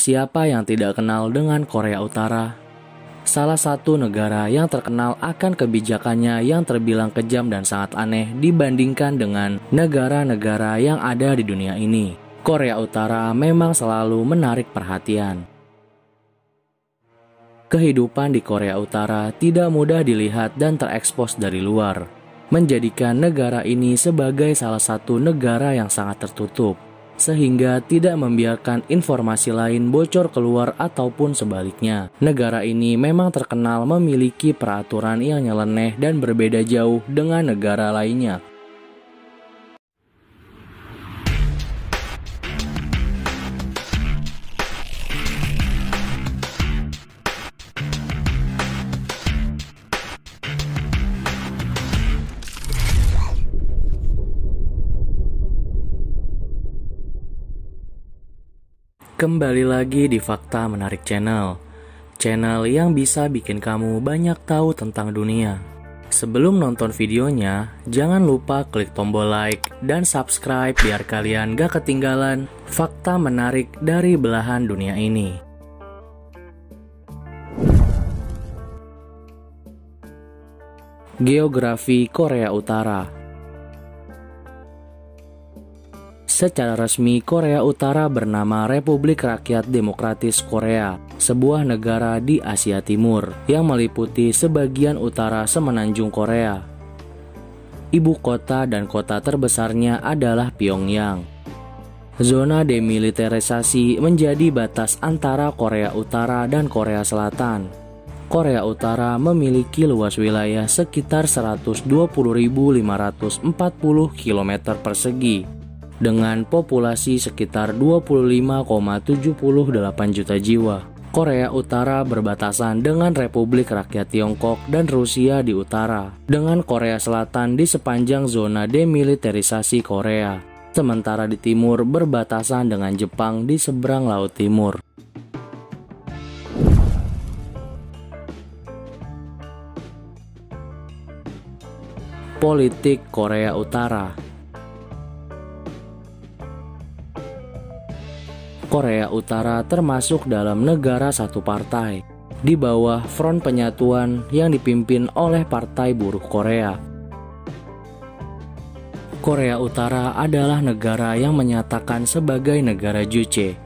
Siapa yang tidak kenal dengan Korea Utara? Salah satu negara yang terkenal akan kebijakannya yang terbilang kejam dan sangat aneh dibandingkan dengan negara-negara yang ada di dunia ini. Korea Utara memang selalu menarik perhatian. Kehidupan di Korea Utara tidak mudah dilihat dan terekspos dari luar, menjadikan negara ini sebagai salah satu negara yang sangat tertutup, sehingga tidak membiarkan informasi lain bocor keluar ataupun sebaliknya. Negara ini memang terkenal memiliki peraturan yang nyeleneh dan berbeda jauh dengan negara lainnya. Kembali lagi di Fakta Menarik Channel yang bisa bikin kamu banyak tahu tentang dunia. Sebelum nonton videonya, jangan lupa klik tombol like dan subscribe biar kalian gak ketinggalan fakta menarik dari belahan dunia ini. Geografi Korea Utara. Secara resmi, Korea Utara bernama Republik Rakyat Demokratis Korea, sebuah negara di Asia Timur yang meliputi sebagian utara semenanjung Korea. Ibu kota dan kota terbesarnya adalah Pyongyang. Zona demilitarisasi menjadi batas antara Korea Utara dan Korea Selatan. Korea Utara memiliki luas wilayah sekitar 120.540 km persegi. Dengan populasi sekitar 25,78 juta jiwa. Korea Utara berbatasan dengan Republik Rakyat Tiongkok dan Rusia di utara, dengan Korea Selatan di sepanjang zona demilitarisasi Korea, sementara di timur berbatasan dengan Jepang di seberang Laut Timur. Politik Korea Utara. Korea Utara termasuk dalam negara satu partai, di bawah Front Penyatuan yang dipimpin oleh Partai Buruh Korea. Korea Utara adalah negara yang menyatakan sebagai negara Juche,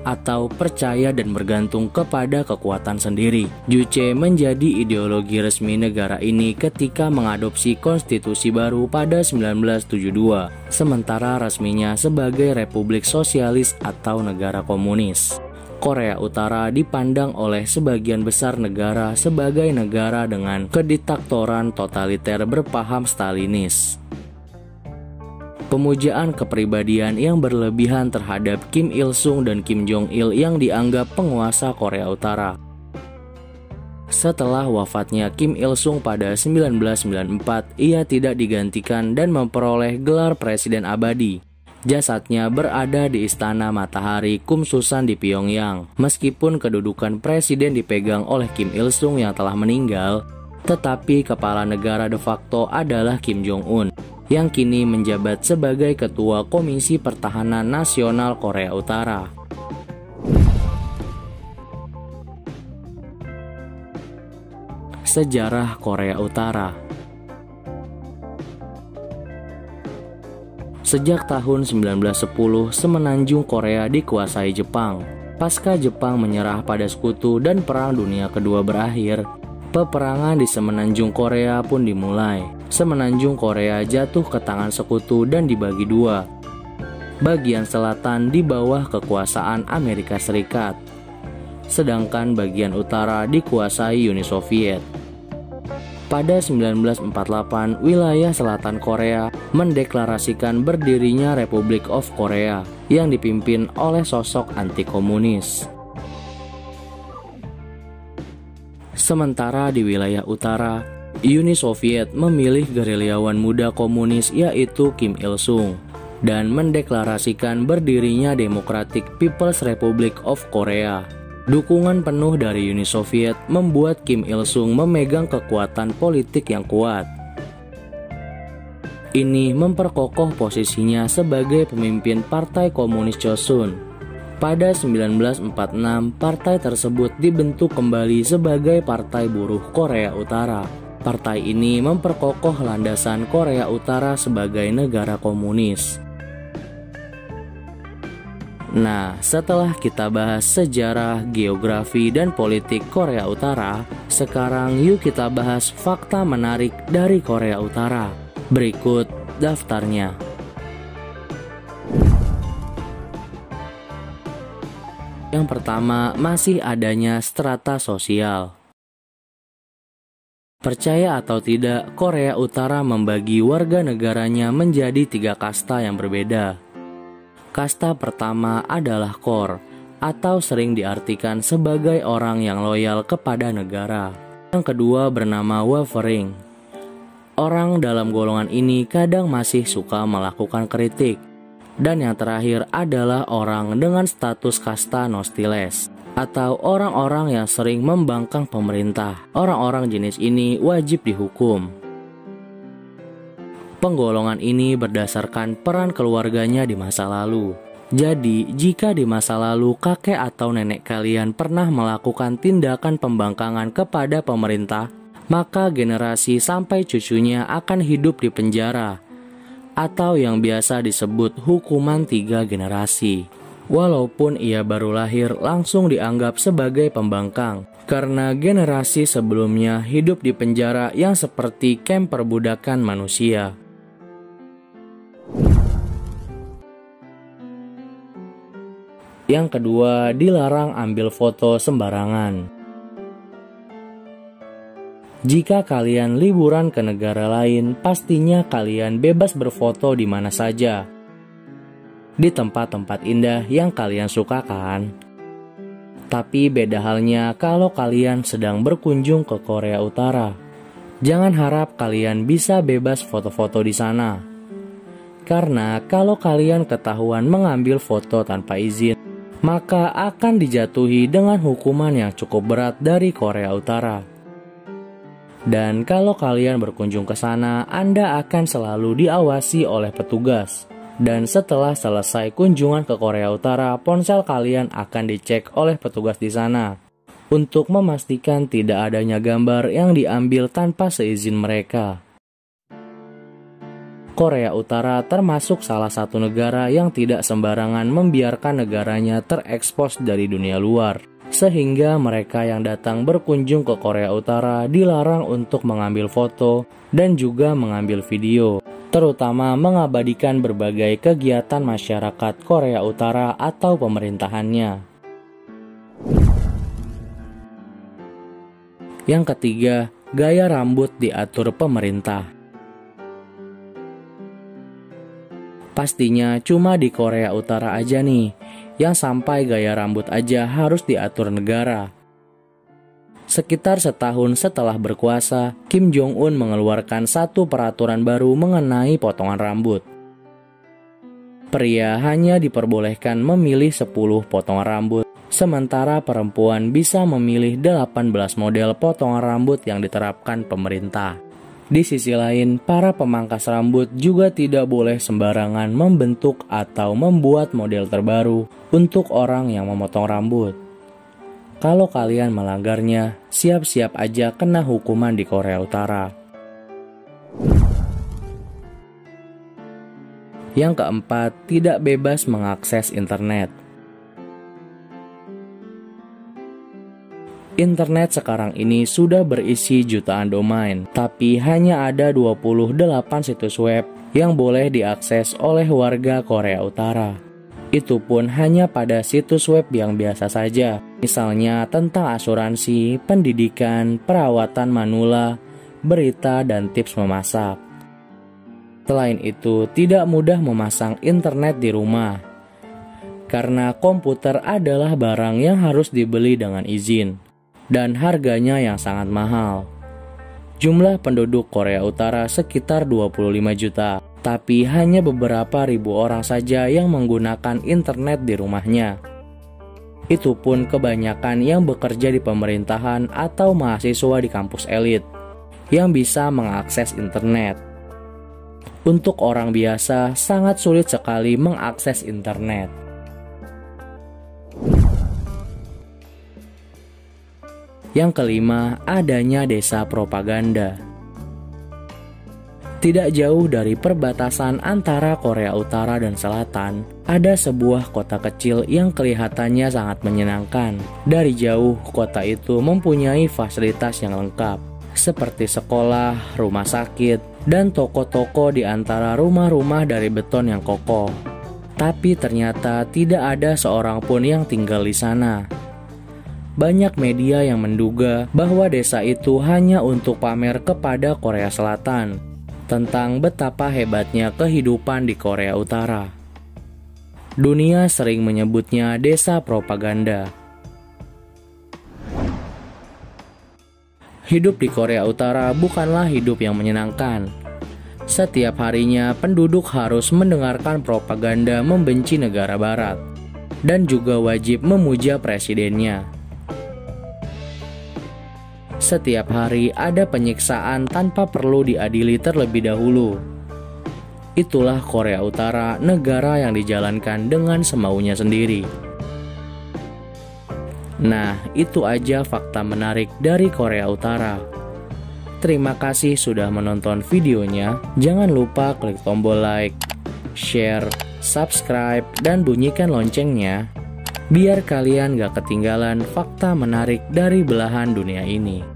atau percaya dan bergantung kepada kekuatan sendiri. Juche menjadi ideologi resmi negara ini ketika mengadopsi konstitusi baru pada 1972, sementara resminya sebagai Republik Sosialis atau negara komunis. Korea Utara dipandang oleh sebagian besar negara sebagai negara dengan kediktatoran totaliter berpaham Stalinis. Pemujaan kepribadian yang berlebihan terhadap Kim Il-sung dan Kim Jong-il yang dianggap penguasa Korea Utara. Setelah wafatnya Kim Il-sung pada 1994, ia tidak digantikan dan memperoleh gelar Presiden Abadi. Jasadnya berada di Istana Matahari Kumsusan di Pyongyang. Meskipun kedudukan presiden dipegang oleh Kim Il-sung yang telah meninggal, tetapi kepala negara de facto adalah Kim Jong-un, yang kini menjabat sebagai Ketua Komisi Pertahanan Nasional Korea Utara. Sejarah Korea Utara. Sejak tahun 1910, semenanjung Korea dikuasai Jepang. Pasca Jepang menyerah pada sekutu dan Perang Dunia Kedua berakhir, peperangan di semenanjung Korea pun dimulai. Semenanjung Korea jatuh ke tangan sekutu dan dibagi dua. Bagian selatan di bawah kekuasaan Amerika Serikat, sedangkan bagian utara dikuasai Uni Soviet. Pada 1948, wilayah selatan Korea mendeklarasikan berdirinya Republic of Korea yang dipimpin oleh sosok anti-komunis. Sementara di wilayah utara, Uni Soviet memilih gerilyawan muda komunis yaitu Kim Il-sung dan mendeklarasikan berdirinya Democratic People's Republic of Korea. Dukungan penuh dari Uni Soviet membuat Kim Il-sung memegang kekuatan politik yang kuat. Ini memperkokoh posisinya sebagai pemimpin Partai Komunis Chosun. Pada 1946, partai tersebut dibentuk kembali sebagai Partai Buruh Korea Utara. Partai ini memperkokoh landasan Korea Utara sebagai negara komunis. Nah, setelah kita bahas sejarah, geografi, dan politik Korea Utara, sekarang yuk kita bahas fakta menarik dari Korea Utara. Berikut daftarnya. Yang pertama, masih adanya strata sosial. Percaya atau tidak, Korea Utara membagi warga negaranya menjadi 3 kasta yang berbeda. Kasta pertama adalah KOR, atau sering diartikan sebagai orang yang loyal kepada negara. Yang kedua bernama Wavering. Orang dalam golongan ini kadang masih suka melakukan kritik. Dan yang terakhir adalah orang dengan status kasta nostiles, atau orang-orang yang sering membangkang pemerintah. Orang-orang jenis ini wajib dihukum. Penggolongan ini berdasarkan peran keluarganya di masa lalu. Jadi, jika di masa lalu kakek atau nenek kalian pernah melakukan tindakan pembangkangan kepada pemerintah, maka generasi sampai cucunya akan hidup di penjara, atau yang biasa disebut hukuman 3 generasi. Walaupun ia baru lahir langsung dianggap sebagai pembangkang, karena generasi sebelumnya hidup di penjara yang seperti kamp perbudakan manusia. Yang kedua, dilarang ambil foto sembarangan. Jika kalian liburan ke negara lain, pastinya kalian bebas berfoto di mana saja. Di tempat-tempat indah yang kalian suka kan? Tapi beda halnya kalau kalian sedang berkunjung ke Korea Utara. Jangan harap kalian bisa bebas foto-foto di sana. Karena kalau kalian ketahuan mengambil foto tanpa izin, maka akan dijatuhi dengan hukuman yang cukup berat dari Korea Utara. Dan kalau kalian berkunjung ke sana, Anda akan selalu diawasi oleh petugas. Dan setelah selesai kunjungan ke Korea Utara, ponsel kalian akan dicek oleh petugas di sana untuk memastikan tidak adanya gambar yang diambil tanpa seizin mereka. Korea Utara termasuk salah satu negara yang tidak sembarangan membiarkan negaranya terekspos dari dunia luar. Sehingga mereka yang datang berkunjung ke Korea Utara dilarang untuk mengambil foto dan juga mengambil video, terutama mengabadikan berbagai kegiatan masyarakat Korea Utara atau pemerintahannya. Yang ketiga, gaya rambut diatur pemerintah. Pastinya cuma di Korea Utara aja nih yang sampai gaya rambut aja harus diatur negara. Sekitar setahun setelah berkuasa, Kim Jong-un mengeluarkan satu peraturan baru mengenai potongan rambut. Pria hanya diperbolehkan memilih 10 potongan rambut, sementara perempuan bisa memilih 18 model potongan rambut yang diterapkan pemerintah. Di sisi lain, para pemangkas rambut juga tidak boleh sembarangan membentuk atau membuat model terbaru untuk orang yang memotong rambut. Kalau kalian melanggarnya, siap-siap aja kena hukuman di Korea Utara. Yang keempat, tidak bebas mengakses internet. Internet sekarang ini sudah berisi jutaan domain, tapi hanya ada 28 situs web yang boleh diakses oleh warga Korea Utara. Itu pun hanya pada situs web yang biasa saja, misalnya tentang asuransi, pendidikan, perawatan manula, berita, dan tips memasak. Selain itu, tidak mudah memasang internet di rumah, karena komputer adalah barang yang harus dibeli dengan izin dan harganya yang sangat mahal. Jumlah penduduk Korea Utara sekitar 25 juta, tapi hanya beberapa ribu orang saja yang menggunakan internet di rumahnya. Itu pun kebanyakan yang bekerja di pemerintahan atau mahasiswa di kampus elit yang bisa mengakses internet. Untuk orang biasa, sangat sulit sekali mengakses internet. Yang kelima, adanya desa propaganda. Tidak jauh dari perbatasan antara Korea Utara dan Selatan, ada sebuah kota kecil yang kelihatannya sangat menyenangkan. Dari jauh, kota itu mempunyai fasilitas yang lengkap, seperti sekolah, rumah sakit, dan toko-toko di antara rumah-rumah dari beton yang kokoh. Tapi ternyata tidak ada seorang pun yang tinggal di sana. Banyak media yang menduga bahwa desa itu hanya untuk pamer kepada Korea Selatan tentang betapa hebatnya kehidupan di Korea Utara. Dunia sering menyebutnya desa propaganda. Hidup di Korea Utara bukanlah hidup yang menyenangkan. Setiap harinya penduduk harus mendengarkan propaganda membenci negara barat dan juga wajib memuja presidennya. Setiap hari ada penyiksaan tanpa perlu diadili terlebih dahulu. Itulah Korea Utara, negara yang dijalankan dengan semaunya sendiri. Nah, itu aja fakta menarik dari Korea Utara. Terima kasih sudah menonton videonya. Jangan lupa klik tombol like, share, subscribe, dan bunyikan loncengnya biar kalian gak ketinggalan fakta menarik dari belahan dunia ini.